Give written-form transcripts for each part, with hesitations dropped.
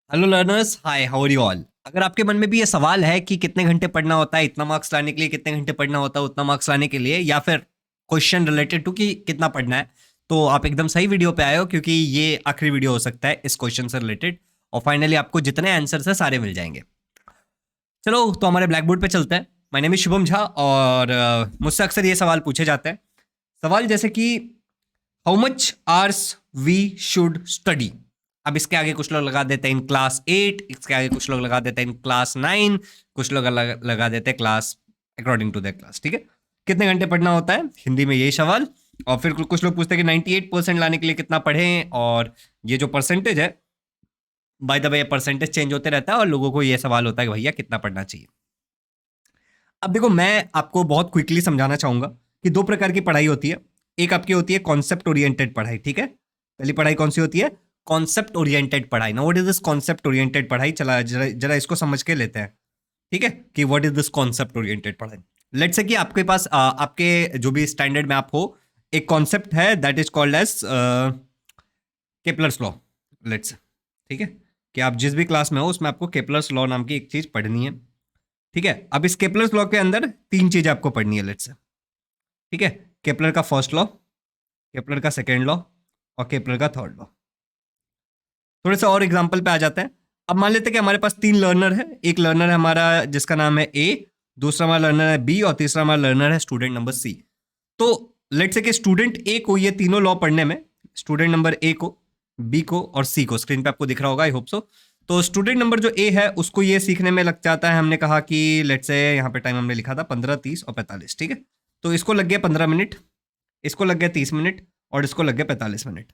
Hello learners, hi, how are you all. अगर आपके मन में भी ये सवाल है कि कितने घंटे पढ़ना होता है इतना मार्क्स लाने के लिए, कितने घंटे पढ़ना होता है उतना मार्क्स लाने के लिए, या फिर क्वेश्चन रिलेटेड टू कि कितना पढ़ना है, तो आप एकदम सही वीडियो पे आए हो, क्योंकि ये आखिरी वीडियो हो सकता है इस क्वेश्चन से रिलेटेड। और फाइनली आपको जितने आंसर है सारे मिल जाएंगे। चलो तो हमारे ब्लैक बोर्ड पे चलते हैं। My name is Shubham Jha और मुझसे अक्सर ये सवाल पूछे जाते हैं। सवाल जैसे कि how much hours we should study. अब इसके आगे कुछ लोग लगा देते हैं इन क्लास 8, इसके आगे कुछ लोग लगा देते हैं इन क्लास 9, कुछ लोग लगा देते हैं class according to the class. ठीक है, कितने घंटे पढ़ना होता है, हिंदी में यही सवाल। और फिर कुछ लोग पूछते हैं कि 98% लाने के लिए कितना पढ़ें। और ये जो परसेंटेज है, by the way percentage change होते रहता है और लोगों को ये सवाल होता है कि भैया कितना पढ़ना चाहिए। अब देखो, मैं आपको बहुत क्विकली समझाना चाहूंगा कि दो प्रकार की पढ़ाई होती है। एक आपकी होती है कॉन्सेप्ट ओरिएंटेड पढ़ाई। ठीक है, पहली पढ़ाई कौन सी होती है? कॉन्सेप्ट ओरिएंटेड पढ़ाई। ना what is this concept oriented पढ़ाई, चला जरा जरा इसको समझ के लेते हैं। ठीक है, कि what is this concept oriented पढ़ाई। लेट्स से कि आपके पास आपके जो भी स्टैंडर्ड में आप हो, एक कॉन्सेप्ट है that is called as Kepler's law. Let's, ठीक है, कि आप जिस भी क्लास में हो उसमें आपको केपलर्स लॉ नाम की एक चीज पढ़नी है। ठीक है, अब इस केपलर्स लॉ के अंदर तीन चीजें आपको पढ़नी है। लेट्स से, ठीक है, केपलर का फर्स्ट लॉ, केपलर का सेकेंड लॉ और केपलर का थर्ड लॉ। थोड़े से और एग्जाम्पल पे आ जाते हैं। अब मान लेते हैं कि हमारे पास तीन लर्नर है। एक लर्नर है हमारा जिसका नाम है ए, दूसरा हमारा लर्नर है बी और तीसरा हमारा लर्नर है स्टूडेंट नंबर सी। तो लेट्स से कि स्टूडेंट ए को ये तीनों लॉ पढ़ने में, स्टूडेंट नंबर ए को, बी को और सी को, स्क्रीन पे आपको दिख रहा होगा, आई होप सो। तो स्टूडेंट नंबर जो ए है उसको ये सीखने में लग जाता है, हमने कहा कि लेट्स से यहाँ पे टाइम हमने लिखा था 15, 30 और 45। ठीक है, तो इसको लग गया 15 मिनट, इसको लग गया 30 मिनट और इसको लग गया 45 मिनट।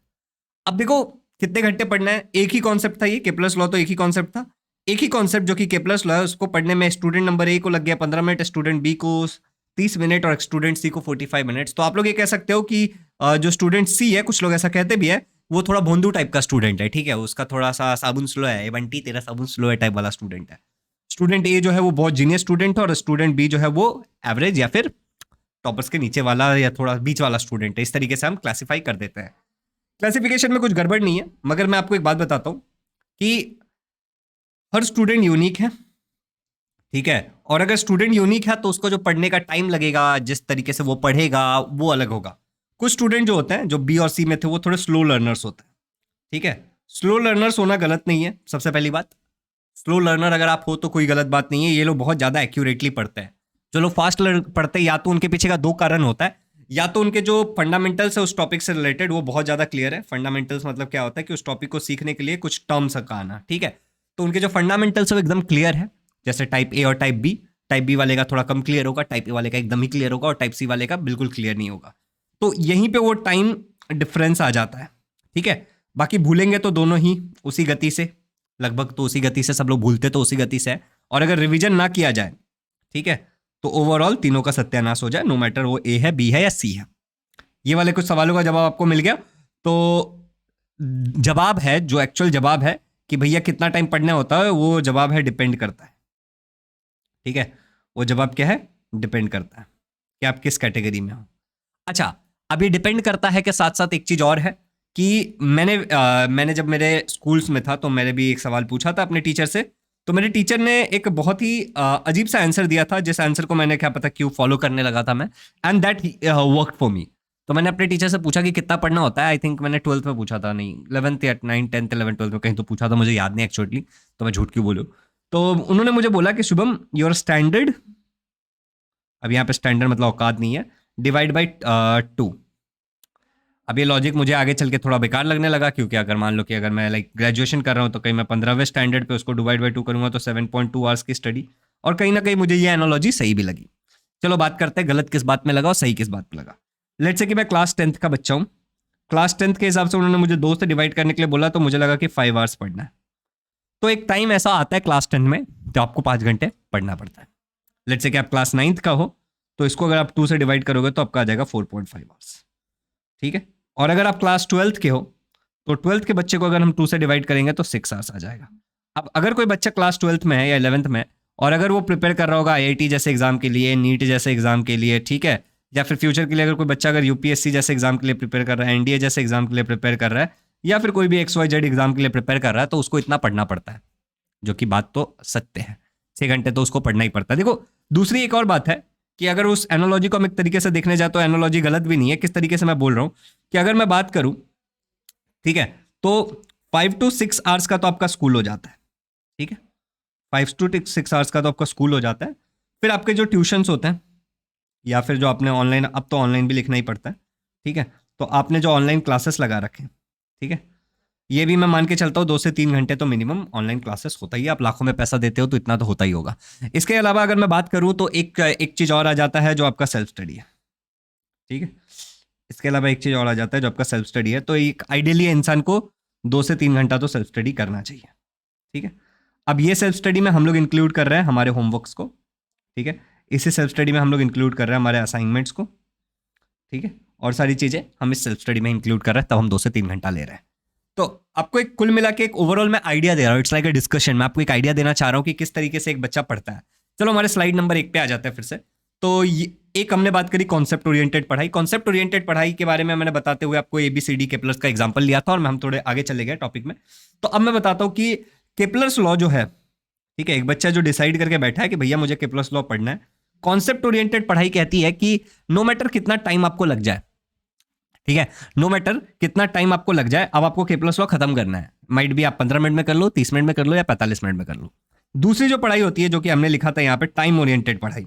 अब देखो कितने घंटे पढ़ना है। एक ही कॉन्सेप्ट था ये, केपलर्स लॉ तो एक ही कॉन्सेप्ट था। एक ही कॉन्सेप्ट जो कि केपलर्स लॉ है उसको पढ़ने में स्टूडेंट नंबर ए को लग गया 15 मिनट, स्टूडेंट बी को 30 मिनट और स्टूडेंट सी को 45 मिनट्स। तो आप लोग ये कह सकते हो कि जो स्टूडेंट सी है, कुछ लोग ऐसा कहते भी है, वो थोड़ा भोंदू टाइप का स्टूडेंट है। ठीक है, उसका थोड़ा सा साबुन स्लो है, बंटी तेरा साबुन स्लो है टाइप वाला स्टूडेंट है। स्टूडेंट ए जो है वो बहुत जीनियस स्टूडेंट है और स्टूडेंट बी जो है वो एवरेज या फिर टॉपर्स के नीचे वाला या थोड़ा बीच वाला स्टूडेंट है। इस तरीके से हम क्लासीफाई कर देते हैं। क्लासिफिकेशन में कुछ गड़बड़ नहीं है, मगर मैं आपको एक बात बताता हूं कि हर स्टूडेंट यूनिक है। ठीक है, और अगर स्टूडेंट यूनिक है तो उसको जो पढ़ने का टाइम लगेगा, जिस तरीके से वो पढ़ेगा, वो अलग होगा। कुछ स्टूडेंट जो होते हैं, जो बी और सी में थे, वो थोड़े स्लो लर्नर्स होते हैं। ठीक है, स्लो लर्नर्स होना गलत नहीं है। सबसे पहली बात, स्लो लर्नर अगर आप हो तो कोई गलत बात नहीं है, ये लोग बहुत ज्यादा एक्यूरेटली पढ़ते हैं। जो लोग फास्ट पढ़ते हैं, या तो उनके पीछे का दो कारण होता है, या तो उनके जो फंडामेंटल्स है उस टॉपिक से रिलेटेड वो बहुत ज्यादा क्लियर है। फंडामेंटल्स मतलब क्या होता है कि उस टॉपिक को सीखने के लिए कुछ टर्म्स का आना। ठीक है, तो उनके जो फंडामेंटल्स है वो एकदम क्लियर है, जैसे टाइप ए और टाइप बी। टाइप बी वाले का थोड़ा कम क्लियर होगा, टाइप ए वाले का एकदम ही क्लियर होगा और टाइप सी वाले का बिल्कुल क्लियर नहीं होगा। तो यहीं पे वो टाइम डिफरेंस आ जाता है। ठीक है, बाकी भूलेंगे तो दोनों ही उसी गति से, लगभग तो उसी गति से सब लोग भूलते तो उसी गति से है। और अगर रिवीजन ना किया जाए, ठीक है, तो ओवरऑल तीनों का सत्यानाश हो जाए, नो मैटर वो ए है, बी है या सी है। ये वाले कुछ सवालों का जवाब आपको मिल गया। तो जवाब है, जो एक्चुअल जवाब है कि भैया कितना टाइम पढ़ना होता है, वो जवाब है डिपेंड करता है। ठीक है, वो जवाब क्या है? डिपेंड करता है कि आप किस कैटेगरी में हो। अच्छा, अब ये डिपेंड करता है कि साथ साथ एक चीज और है कि मैंने जब मेरे स्कूल्स में था तो मैंने भी एक सवाल पूछा था अपने टीचर से। तो मेरे टीचर ने एक बहुत ही अजीब सा आंसर दिया था, जिस आंसर को मैंने क्या पता क्यों फॉलो करने लगा था मैं, and that work for me. तो मैंने अपने टीचर से पूछा कि कितना पढ़ना होता है। आई थिंक मैंने 12th में पूछा था, नहीं 11th या 9, 10th, 11, 12th में कहीं तो पूछा था, मुझे याद नहीं एक्चुअली, तो मैं झूठ क्यों बोलूँ। तो उन्होंने मुझे बोला कि शुभम, योर स्टैंडर्ड, अब यहाँ पे स्टैंडर्ड मतलब औकात नहीं है, डिवाइड बाई 2। अब ये लॉजिक मुझे आगे चल के थोड़ा बेकार लगने लगा, क्योंकि अगर मान लो कि अगर मैं लाइक ग्रेजुएशन कर रहा हूँ तो कहीं मैं 15वें स्टैंडर्ड पे उसको डिवाइड बाई 2 करूंगा तो 7.2 आवर्स की स्टडी। और कहीं ना कहीं मुझे ये एनोलॉजी सही भी लगी। चलो बात करते हैं गलत किस बात में लगा और सही किस बात में लगा। लेट्स से कि मैं क्लास 10th का बच्चा हूँ। क्लास 10th के हिसाब से उन्होंने मुझे 2 से डिवाइड करने के लिए बोला, तो मुझे लगा कि 5 आवर्स पढ़ना है। तो एक टाइम ऐसा आता है क्लास 10 में तो आपको 5 घंटे पढ़ना पड़ता है। लेट्स से कि आप क्लास 9th का हो, तो इसको अगर आप 2 से डिवाइड करोगे तो आपका आ जाएगा 4.5 आवर्स। ठीक है, और अगर आप क्लास 12th के हो तो 12th के बच्चे को अगर हम 2 से डिवाइड करेंगे तो 6 आवर्स आ जाएगा। अब अगर कोई बच्चा क्लास 12th में है या 11th में, और अगर वो प्रिपेयर कर रहा होगा आईआईटी जैसे एग्जाम के लिए, नीट जैसे एग्जाम के लिए, ठीक है, या फिर फ्यूचर के लिए अगर कोई बच्चा अगर यूपीएससी जैसे एग्जाम के लिए प्रिपेयर कर रहा है, एनडीए जैसे एग्जाम के लिए प्रिपेयर कर रहा है, या फिर कोई भी XYZ एग्जाम के लिए प्रिपेयर कर रहा है तो उसको इतना पढ़ना पड़ता है, जो कि बात तो सत्य है। 6 घंटे तो उसको पढ़ना ही पड़ता है। देखो दूसरी एक और बात है कि अगर उस एनालॉजी को हम एक तरीके से देखने जाए तो एनालॉजी गलत भी नहीं है। किस तरीके से मैं बोल रहा हूं कि अगर मैं बात करूं, ठीक है, तो 5 to 6 आवर्स का तो आपका स्कूल हो जाता है, ठीक है, 5 to 6 आवर्स का तो आपका स्कूल हो जाता है। फिर आपके जो ट्यूशन्स होते हैं या फिर जो आपने ऑनलाइन, अब तो ऑनलाइन भी लिखना ही पड़ता है, ठीक है, तो आपने जो ऑनलाइन क्लासेस लगा रखे हैं, ठीक है, ये भी मैं मान के चलता हूँ 2 से 3 घंटे तो मिनिमम ऑनलाइन क्लासेस होता ही है। आप लाखों में पैसा देते हो तो इतना तो होता ही होगा। इसके अलावा अगर मैं बात करूँ तो एक चीज़ और आ जाता है जो आपका सेल्फ स्टडी है, ठीक है, इसके अलावा एक चीज़ और आ जाता है जो आपका सेल्फ स्टडी है। तो एक आइडियली इंसान को 2 से 3 घंटा तो सेल्फ स्टडी करना चाहिए, ठीक है। अब ये सेल्फ स्टडी में हम लोग इंक्लूड कर रहे हैं हमारे होमवर्क्स को, ठीक है, इसी सेल्फ स्टडी में हम लोग इंक्लूड कर रहे हैं हमारे असाइनमेंट्स को, ठीक है, और सारी चीज़ें हम इस सेल्फ स्टडी में इंक्लूड कर रहे हैं, तब हम 2 से 3 घंटा ले रहे हैं। तो आपको एक कुल मिला के एक ओवरऑल मैं आइडिया दे रहा हूँ, इट्स लाइक अ डिस्कशन। मैं आपको एक आइडिया देना चाह रहा हूँ कि किस तरीके से एक बच्चा पढ़ता है। चलो हमारे स्लाइड नंबर 1 पे आ जाता है फिर से। तो एक हमने बात करी कॉन्सेप्ट ओरिएंटेड पढ़ाई। कॉन्सेप्ट ओरिएंटेड पढ़ाई के बारे में मैंने बताते हुए आपको ABCD केपलर्स का एग्जांपल लिया था और हम थोड़े आगे चले गए टॉपिक में। तो अब मैं बताता हूँ कि केपलर्स लॉ जो है, ठीक है, एक बच्चा जो डिसाइड करके बैठा है कि भैया मुझे केपलर्स लॉ पढ़ना है, कॉन्सेप्ट ओरिएंटेड पढ़ाई कहती है कि नो मैटर कितना टाइम आपको लग जाए, ठीक है, नो मैटर कितना टाइम आपको लग जाए, अब आपको केपलर्स लॉ खत्म करना है। माइट भी आप 15 मिनट में कर लो, 30 मिनट में कर लो या 45 मिनट में कर लो। दूसरी जो पढ़ाई होती है जो कि हमने लिखा था यहाँ पे टाइम ओरिएंटेड पढ़ाई,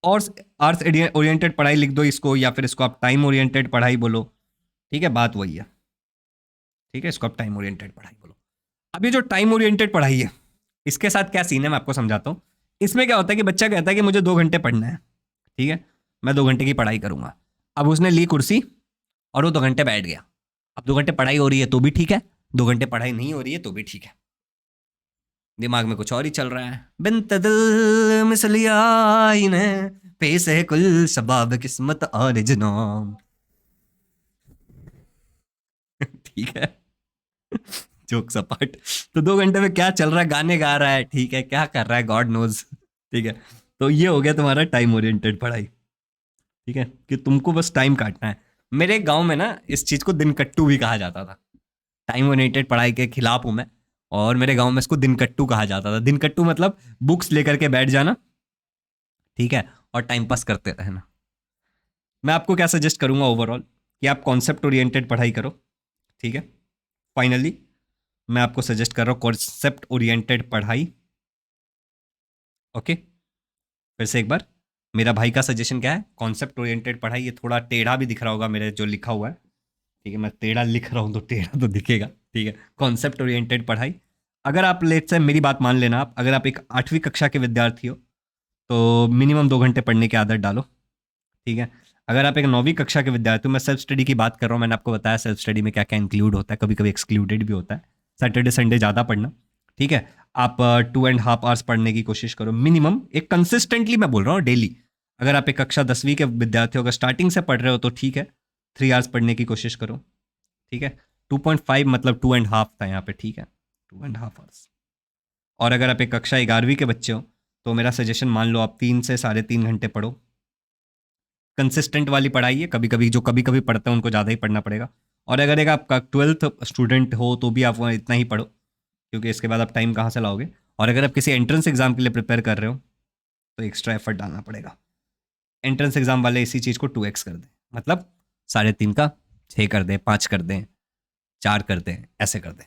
और आर्ट्स ओरिएंटेड पढ़ाई लिख दो इसको, या फिर इसको आप टाइम ओरिएंटेड पढ़ाई बोलो, ठीक है, बात वही है, ठीक है, इसको आप टाइम ओरिएंटेड पढ़ाई बोलो। अब ये जो टाइम ओरिएंटेड पढ़ाई है, इसके साथ क्या सीन है मैं आपको समझाता हूँ। इसमें क्या होता है कि बच्चा कहता है कि मुझे 2 घंटे पढ़ना है, ठीक है, मैं 2 घंटे की पढ़ाई करूंगा। अब उसने ली कुर्सी और वो 2 घंटे बैठ गया। अब 2 घंटे पढ़ाई हो रही है तो भी ठीक है, 2 घंटे पढ़ाई नहीं हो रही है तो भी ठीक है, दिमाग में कुछ और ही चल रहा है। बिन तदिल मिसलिया ने पेश है कुल शबाब किस्मत और जनाम, ठीक है, जोक सपाट। तो 2 घंटे में क्या चल रहा है, गाने गा रहा है, ठीक है, क्या कर रहा है गॉड नोज, ठीक है। तो ये हो गया तुम्हारा टाइम ओरिएंटेड पढ़ाई, ठीक है, कि तुमको बस टाइम काटना है। मेरे गांव में ना इस चीज को दिनकट्टू भी कहा जाता था। टाइम ओरिएंटेड पढ़ाई के खिलाफ हूं मैं, और मेरे गांव में इसको दिनकट्टू कहा जाता था। दिनकट्टू मतलब बुक्स लेकर के बैठ जाना, ठीक है, और टाइम पास करते रहना। मैं आपको क्या सजेस्ट करूंगा ओवरऑल कि आप कॉन्सेप्ट ओरिएंटेड पढ़ाई करो, ठीक है। फाइनली मैं आपको सजेस्ट कर रहा हूं कॉन्सेप्ट ओरिएंटेड पढ़ाई, ओके। फिर से एक बार मेरा भाई का सजेशन क्या है, कॉन्सेप्ट ओरिएंटेड पढ़ाई। ये थोड़ा टेढ़ा भी दिख रहा होगा मेरे जो लिखा हुआ है, ठीक है, मैं टेढ़ा लिख रहा हूं तो टेढ़ा तो दिखेगा, ठीक है। कॉन्सेप्ट ओरिएंटेड पढ़ाई, अगर आप लेट से मेरी बात मान लेना, आप अगर आप एक 8वीं कक्षा के विद्यार्थी हो तो मिनिमम 2 घंटे पढ़ने की आदत डालो, ठीक है। अगर आप एक 9वीं कक्षा के विद्यार्थी हो, मैं सेल्फ स्टडी की बात कर रहा हूँ, मैंने आपको बताया सेल्फ स्टडी में क्या क्या इंक्लूड होता है, कभी कभी एक्सक्लूडेड भी होता है। सैटरडे संडे ज़्यादा पढ़ना, ठीक है। आप 2.5 आवर्स पढ़ने की कोशिश करो मिनिमम, एक कंसिस्टेंटली मैं बोल रहा हूँ डेली। अगर आप एक कक्षा 10वीं के विद्यार्थी हो, अगर स्टार्टिंग से पढ़ रहे हो तो ठीक है, 3 आवर्स पढ़ने की कोशिश करो, ठीक है। 2.5 मतलब 2.5 था यहाँ पे, ठीक है, 2.5 आवर्स। और अगर आप एक कक्षा 11वीं के बच्चे हो तो मेरा सजेशन मान लो आप 3 से 3.5 घंटे पढ़ो। कंसिस्टेंट वाली पढ़ाई है, कभी कभी जो कभी कभी पढ़ते हैं उनको ज़्यादा ही पढ़ना पड़ेगा। और अगर एक आपका 12th स्टूडेंट हो तो भी आप इतना ही पढ़ो, क्योंकि इसके बाद आप टाइम कहाँ से लाओगे। और अगर आप किसी एंट्रेंस एग्जाम के लिए प्रिपेयर कर रहे हो तो एक्स्ट्रा एफर्ट डालना पड़ेगा। एंट्रेंस एग्जाम वाले इसी चीज़ को 2x कर दें, मतलब 3.5 का 6 कर दें, 5 कर दें, 4 कर दें, ऐसे कर दें,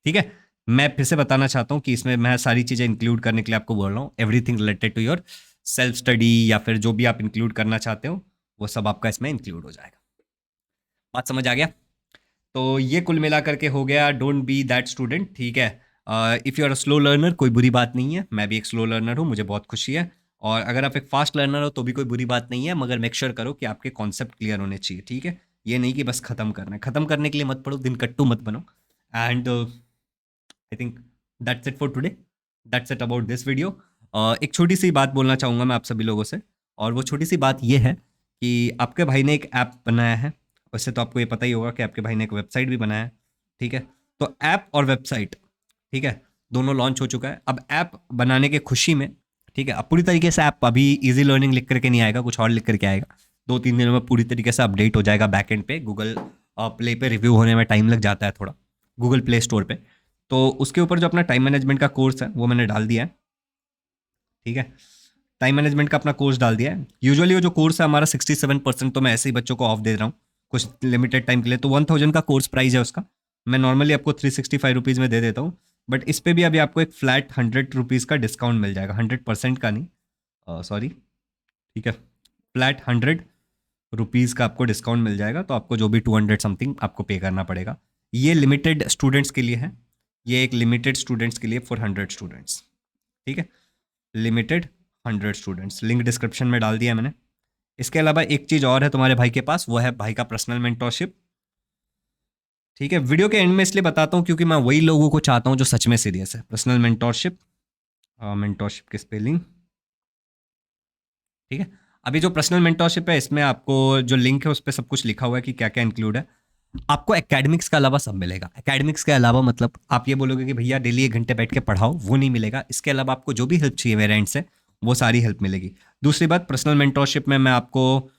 ठीक है। मैं फिर से बताना चाहता हूँ कि इसमें मैं सारी चीज़ें इंक्लूड करने के लिए आपको बोल रहा हूँ, everything related to your self study या फिर जो भी आप इंक्लूड करना चाहते हो वो सब आपका इसमें इंक्लूड हो जाएगा। बात समझ आ गया? तो ये कुल मिला करके हो गया डोंट बी दैट स्टूडेंट, ठीक है। If you are a slow learner, कोई बुरी बात नहीं है, मैं भी एक स्लो लर्नर हूँ, मुझे बहुत खुशी है। और अगर आप एक फास्ट लर्नर हो तो भी कोई बुरी बात नहीं है, मगर मेक श्योर करो कि आपके कॉन्सेप्ट क्लियर होने चाहिए, ठीक है। ये नहीं कि बस खत्म करना है, खत्म करने के लिए मत पढ़ो, दिन कट्टू मत बनो। And I think that's it for today, that's it about this video. एक छोटी सी बात बोलना चाहूँगा मैं आप सभी लोगों से, और वो छोटी सी बात ये है कि आपके भाई ने एक ऐप बनाया है। वैसे तो आपको ये पता ही होगा कि आपके भाई ने एक वेबसाइट भी बनाया है, ठीक है। तो ऐप और वेबसाइट, ठीक है, दोनों लॉन्च हो चुका है। अब ऐप बनाने के खुशी में, ठीक है, अब पूरी तरीके से ऐप अभी इजी लर्निंग लिख करके नहीं आएगा, कुछ और लिख करके आएगा। 2-3 दिनों में पूरी तरीके से अपडेट हो जाएगा बैकएंड पे गूगल प्ले पे रिव्यू होने में टाइम लग जाता है थोड़ा, गूगल प्ले स्टोर पे। तो उसके ऊपर जो अपना टाइम मैनेजमेंट का कोर्स है वो मैंने डाल दिया है, ठीक है। टाइम मैनेजमेंट का अपना कोर्स डाल दिया है। यूजुअली वो जो कोर्स है हमारा 67% तो मैं ऐसे ही बच्चों को ऑफ दे रहा हूँ कुछ लिमिटेड टाइम के लिए। तो 1000 का कोर्स प्राइस है उसका, मैं नॉर्मली आपको 365 रुपीज़ में दे देता हूँ, बट इस पर भी अभी आपको एक फ्लैट 100 रुपीज़ का डिस्काउंट मिल जाएगा, 100% का नहीं, सॉरी, ठीक है, फ्लैट 100 रुपीज़ का आपको डिस्काउंट मिल जाएगा। तो आपको जो भी 200 समथिंग आपको पे करना पड़ेगा। ये लिमिटेड स्टूडेंट्स के लिए है, ये एक लिमिटेड स्टूडेंट्स के लिए फॉर 100 स्टूडेंट्स, ठीक है, लिमिटेड 100 स्टूडेंट्स। लिंक डिस्क्रिप्शन में डाल दिया मैंने। इसके अलावा एक चीज़ और है तुम्हारे भाई के पास, वो है भाई का पर्सनल मेंटोरशिप, ठीक है। वीडियो के एंड में इसलिए बताता हूँ क्योंकि मैं वही लोगों को चाहता हूँ जो सच में सीरियस है। पर्सनल मेंटोरशिप, मेंटोरशिप की स्पेलिंग, ठीक है। अभी जो पर्सनल मेंटोरशिप है इसमें आपको जो लिंक है उस पर सब कुछ लिखा हुआ है कि क्या क्या इंक्लूड है। आपको एकेडमिक्स के अलावा सब मिलेगा। एकेडमिक्स के अलावा मतलब आप ये बोलोगे कि भैया डेली 1 घंटे बैठ के पढ़ाओ, वो नहीं मिलेगा। इसके अलावा आपको जो भी हेल्प चाहिए मेरे एंड से वो सारी हेल्प मिलेगी। दूसरी बात, पर्सनल मेंटोरशिप में मैं आपको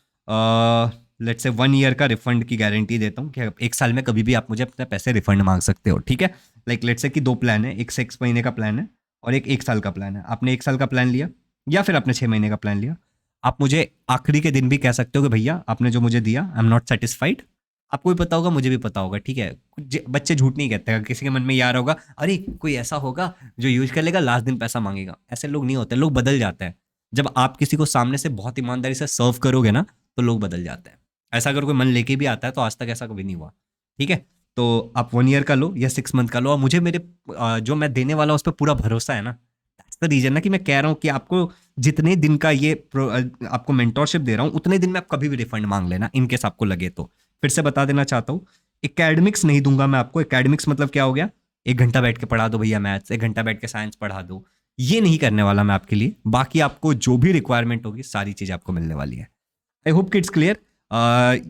लेट्स से 1 ईयर का रिफंड की गारंटी देता हूँ कि 1 साल में कभी भी आप मुझे अपने पैसे रिफंड मांग सकते हो, ठीक है। लाइक लेट्स से कि 2 प्लान है, एक से 1 महीने का प्लान है और एक 1 साल का प्लान है। आपने 1 साल का प्लान लिया या फिर आपने 6 महीने का प्लान लिया, आप मुझे आखिरी के दिन भी कह सकते हो कि भैया आपने जो मुझे दिया आई एम नॉट सेटिस्फाइड। आपको भी पता होगा, मुझे भी पता होगा, ठीक है। कुछ बच्चे झूठ नहीं कहते, अगर किसी के मन में ये आ रहा होगा अरे कोई ऐसा होगा जो यूज कर लेगा लास्ट दिन पैसा मांगेगा, ऐसे लोग नहीं होते, लोग बदल जाते हैं। जब आप किसी को सामने से बहुत ईमानदारी से सर्व करोगे ना तो लोग बदल जाते हैं। ऐसा अगर कोई मन लेके भी आता है तो आज तक ऐसा कभी नहीं हुआ, ठीक है। तो आप 1 ईयर का लो या 6 मंथ का लो, और मुझे मेरे जो मैं देने वाला हूँ उस पर पूरा भरोसा है ना। दैट्स द रीजन ना कि मैं कह रहा हूँ कि आपको जितने दिन का ये आपको मेंटोरशिप दे रहा हूँ उतने दिन में आप कभी भी रिफंड मांग लेना इनकेस आपको लगे तो। फिर से बता देना चाहता हूँ, एकेडमिक्स नहीं दूंगा मैं आपको। एकेडमिक्स मतलब क्या हो गया, 1 घंटा बैठ के पढ़ा दो भैया मैथ्स, 1 घंटा बैठ के साइंस पढ़ा दो, ये नहीं करने वाला मैं आपके लिए। बाकी आपको जो भी रिक्वायरमेंट होगी सारी चीज़ आपको मिलने वाली है। आई होप कि इट्स क्लियर।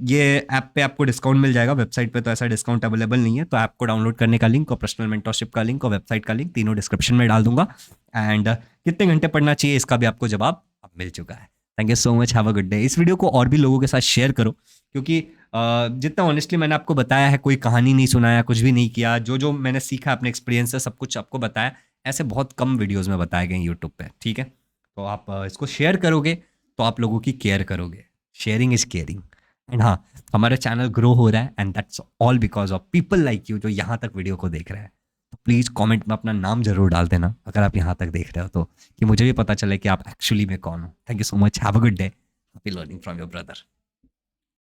ये ऐप पे आपको डिस्काउंट मिल जाएगा, वेबसाइट पे तो ऐसा डिस्काउंट अवेलेबल नहीं है। तो ऐप को डाउनलोड करने का लिंक और पर्सनल मेंटोरशिप का लिंक और वेबसाइट का लिंक तीनों डिस्क्रिप्शन में डाल दूंगा। एंड कितने घंटे पढ़ना चाहिए इसका भी आपको जवाब अब मिल चुका है। Thank you so much, have a good day. इस वीडियो को और भी लोगों के साथ शेयर करो, क्योंकि जितना ऑनेस्टली मैंने आपको बताया है, कोई कहानी नहीं सुनाया, कुछ भी नहीं किया, जो मैंने सीखा अपने एक्सपीरियंस से सब कुछ आपको बताया, ऐसे बहुत कम वीडियोस में बताए गए यूट्यूब पे, ठीक है। तो आप इसको शेयर करोगे तो आप लोगों की केयर करोगे। Sharing is caring. एंड हाँ, हमारा चैनल ग्रो हो रहा है and that's all because of people like you जो यहाँ तक वीडियो को देख रहे हैं। तो प्लीज़ कमेंट में अपना नाम जरूर डाल देना अगर आप यहाँ तक देख रहे हो तो, कि मुझे भी पता चले कि आप एक्चुअली में कौन हो। Thank you so much, have a good day, happy learning from your brother.